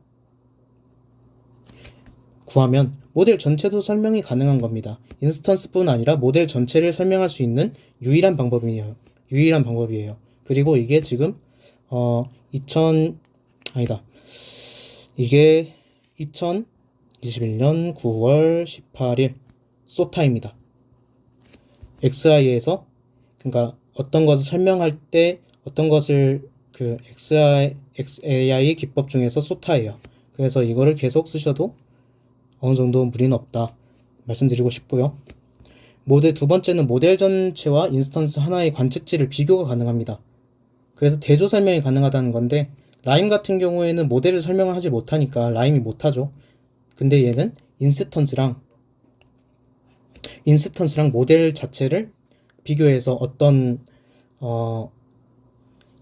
구하면 모델 전체도 설명이 가능한 겁니다. 인스턴스뿐 아니라 모델 전체를 설명할 수 있는 유일한 방법이에요. 그리고 이게 지금 2021년 9월 18일 소타입니다. XI에서 그러니까 어떤 것을 설명할 때 어떤 것을 그 XAI 기법 중에서 소타예요. 그래서 이거를 계속 쓰셔도 어느 정도 무리는 없다 말씀드리고 싶고요. 두 번째는 모델 전체와 인스턴스 하나의 관측지를 비교가 가능합니다. 그래서 대조 설명이 가능하다는 건데, 라임 같은 경우에는 모델을 설명을 하지 못하니까 라임이 못하죠. 근데 얘는 인스턴스랑 모델 자체를 비교해서 어떤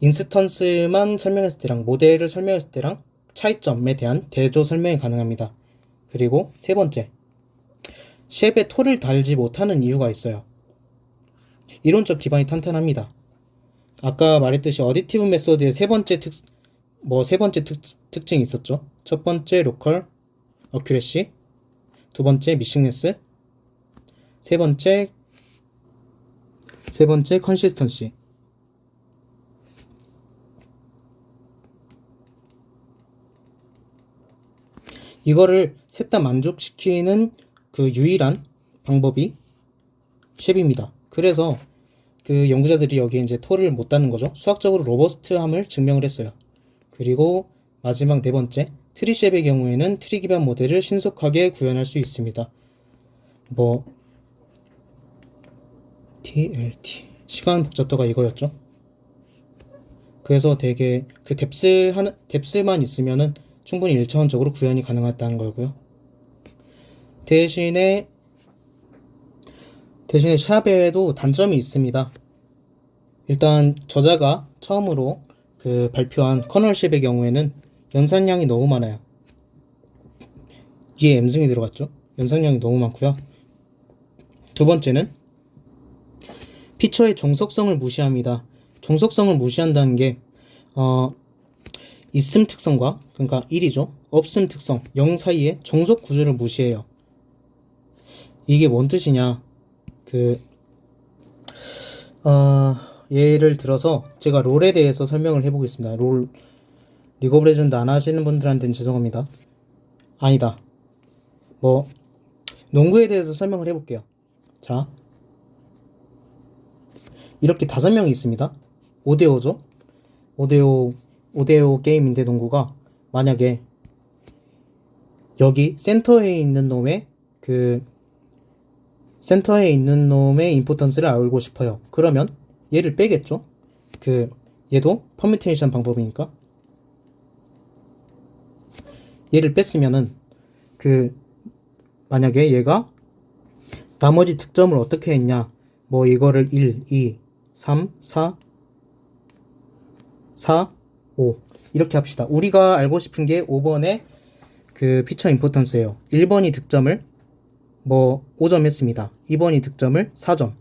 인스턴스만 설명했을 때랑 모델을 설명했을 때랑 차이점에 대한 대조 설명이 가능합니다. 그리고 세 번째, 쉐입에 톨을 달지 못하는 이유가 있어요. 이론적 기반이 탄탄합니다. 아까 말했듯이 어디티브 메소드의 세 번째 특징이 있었죠. 첫 번째 로컬 어큐레시, 두 번째 미싱네스, 세 번째 컨시스턴시. 이거를 셋 다 만족시키는 그 유일한 방법이 쉐입입니다. 그래서 그 연구자들이 여기에 이제 톨을 못 다는 거죠. 수학적으로 로버스트함을 증명을 했어요. 그리고 마지막 네 번째, 트리쉐입의 경우에는 트리 기반 모델을 신속하게 구현할 수 있습니다. TLT 시간 복잡도가 이거였죠. 그래서 되게 그 뎁스만 있으면은 충분히 1차원적으로 구현이 가능하다는 거고요. 대신에 샵에도 단점이 있습니다. 일단 저자가 처음으로 그 발표한 커널 쉐입의 경우에는 연산량이 너무 많아요. 이에 M승이 들어갔죠. 연산량이 너무 많고요. 두 번째는 피처의 종속성을 무시합니다. 종속성을 무시한다는 게 있음 특성과, 그러니까 1이죠. 없음 특성 0 사이의 종속 구조를 무시해요. 이게 뭔 뜻이냐, 예를 들어서 제가 롤에 대해서 설명을 해보겠습니다. 리그 오브 레전드 안 하시는 분들한테는 죄송합니다. 아니다. 농구에 대해서 설명을 해볼게요. 자, 이렇게 5명이 있습니다. 5대5죠. 5대5 게임인데, 농구가 만약에 여기 센터에 있는 놈의 임포턴스를 알고 싶어요. 그러면 얘를 빼겠죠. 얘도 퍼뮤테이션 방법이니까 얘를 뺐으면은 만약에 얘가 나머지 득점을 어떻게 했냐, 이거를 1, 2, 3, 4, 5 이렇게 합시다. 우리가 알고 싶은 게 5번의 피처 임포턴스예요. 1번이 득점을 5점 했습니다. 2번이 득점을 4점,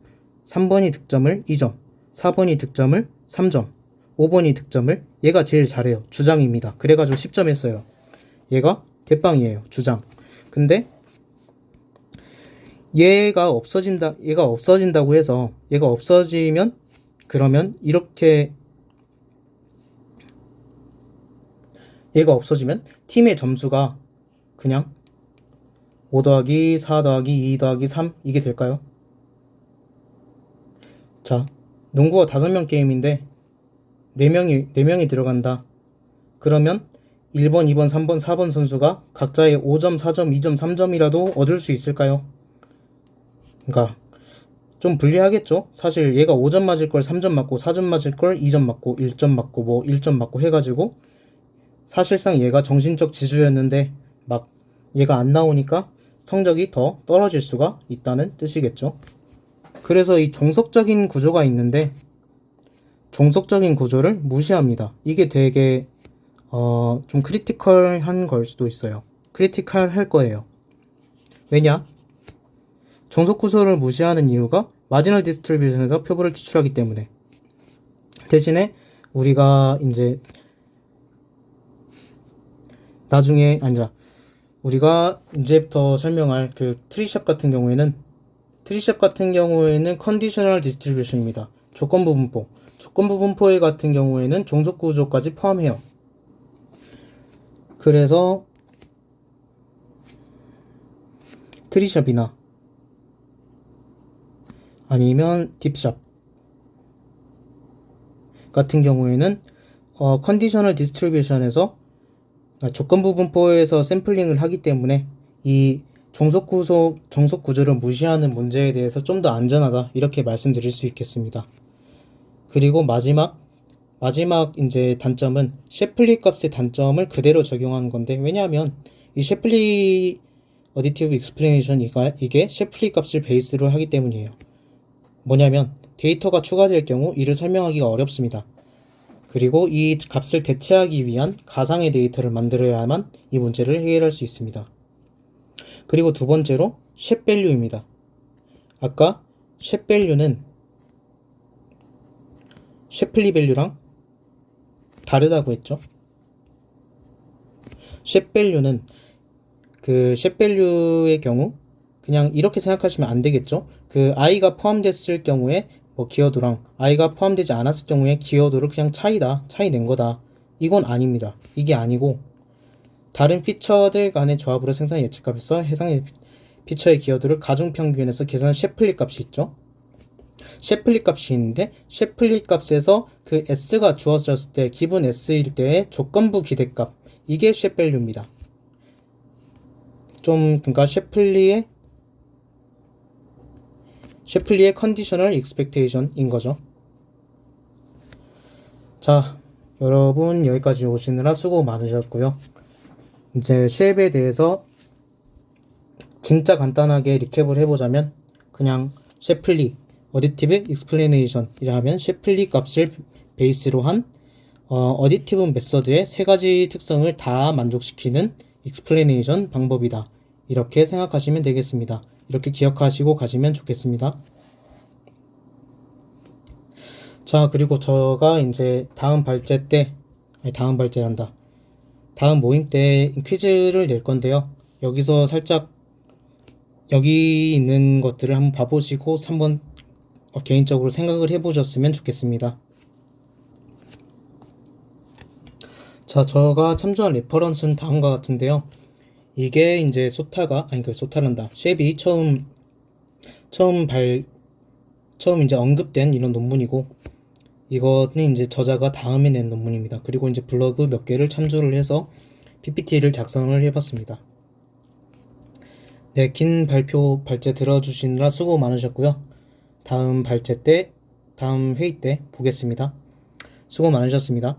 3번이 득점을 2점, 4번이 득점을 3점, 5번이 득점을, 얘가 제일 잘해요. 주장입니다. 그래가지고 10점 했어요. 얘가 대빵이에요. 주장. 근데 얘가 없어진다고 해서, 얘가 없어지면, 그러면 이렇게, 얘가 없어지면 팀의 점수가 그냥 5 더하기 4 더하기 2 더하기 3 이게 될까요? 자, 농구가 5명 게임인데 4명이 들어간다. 그러면 1번, 2번, 3번, 4번 선수가 각자의 5점, 4점, 2점, 3점이라도 얻을 수 있을까요? 그러니까 좀 불리하겠죠? 사실 얘가 5점 맞을 걸 3점 맞고, 4점 맞을 걸 2점 맞고, 1점 맞고, 1점 맞고 해가지고 사실상 얘가 정신적 지주였는데 막 얘가 안 나오니까 성적이 더 떨어질 수가 있다는 뜻이겠죠. 그래서 이 종속적인 구조가 있는데, 종속적인 구조를 무시합니다. 이게 되게 좀 크리티컬한 걸 수도 있어요. 크리티컬할 거예요. 왜냐? 종속 구조를 무시하는 이유가 마지널 디스트리뷰션에서 표본을 추출하기 때문에. 대신에 우리가 이제 나중에 우리가 이제부터 설명할 그 트리샵 같은 경우에는 컨디셔널 디스트리뷰션입니다. 조건부 분포. 조건부 분포 같은 경우에는 종속 구조까지 포함해요. 그래서 트리샵이나 아니면 딥샵 같은 경우에는 컨디셔널 디스트리뷰션에서 조건부 분포에서 샘플링을 하기 때문에 이 종속 구조를 무시하는 문제에 대해서 좀 더 안전하다 이렇게 말씀드릴 수 있겠습니다. 그리고 마지막 이제 단점은 셰플리 값의 단점을 그대로 적용하는 건데, 왜냐하면 이 셰플리 어디티브 익스플레이션 이게 셰플리 값을 베이스로 하기 때문이에요. 뭐냐면 데이터가 추가될 경우 이를 설명하기가 어렵습니다. 그리고 이 값을 대체하기 위한 가상의 데이터를 만들어야만 이 문제를 해결할 수 있습니다. 그리고 두 번째로 셰밸류입니다. 아까 셰밸류는 셰플리 밸류랑 다르다고 했죠. 셰밸류는 그 셰밸류의 경우 그냥 이렇게 생각하시면 안 되겠죠. 그 i가 포함됐을 경우에 기여도랑 i가 포함되지 않았을 경우에 기여도를 그냥 차이 낸 거다. 이건 아닙니다. 이게 아니고 다른 피처들 간의 조합으로 생산 예측값에서 해상 피처의 기여도를 가중평균에서 계산한 셰플리 값이 있죠. 셰플리 값이 있는데 셰플리 값에서 그 s가 주어졌을 때 기분 s일 때의 조건부 기대값, 이게 셰밸류입니다. 그러니까 셰플리의 컨디셔널 익스펙테이션인 거죠. 자, 여러분 여기까지 오시느라 수고 많으셨고요. 이제 쉐입에 대해서 진짜 간단하게 리캡을 해보자면 그냥 셰플리 어디티브 익스플레이네이션이라 하면 셰플리 값을 베이스로 한 어디티브 메서드의 세 가지 특성을 다 만족시키는 익스플레이네이션 방법이다. 이렇게 생각하시면 되겠습니다. 이렇게 기억하시고 가시면 좋겠습니다. 자, 그리고 제가 이제 다음 모임 때 퀴즈를 낼 건데요. 여기서 살짝 여기 있는 것들을 한번 봐보시고 한번 개인적으로 생각을 해보셨으면 좋겠습니다. 자, 제가 참조한 레퍼런스는 다음과 같은데요. 이게 이제 쉐입이 처음 이제 언급된 이런 논문이고, 이거는 이제 저자가 다음에 낸 논문입니다. 그리고 이제 블로그 몇 개를 참조를 해서 PPT를 작성을 해봤습니다. 네, 긴 발제 들어주시느라 수고 많으셨고요. 다음 회의 때 보겠습니다. 수고 많으셨습니다.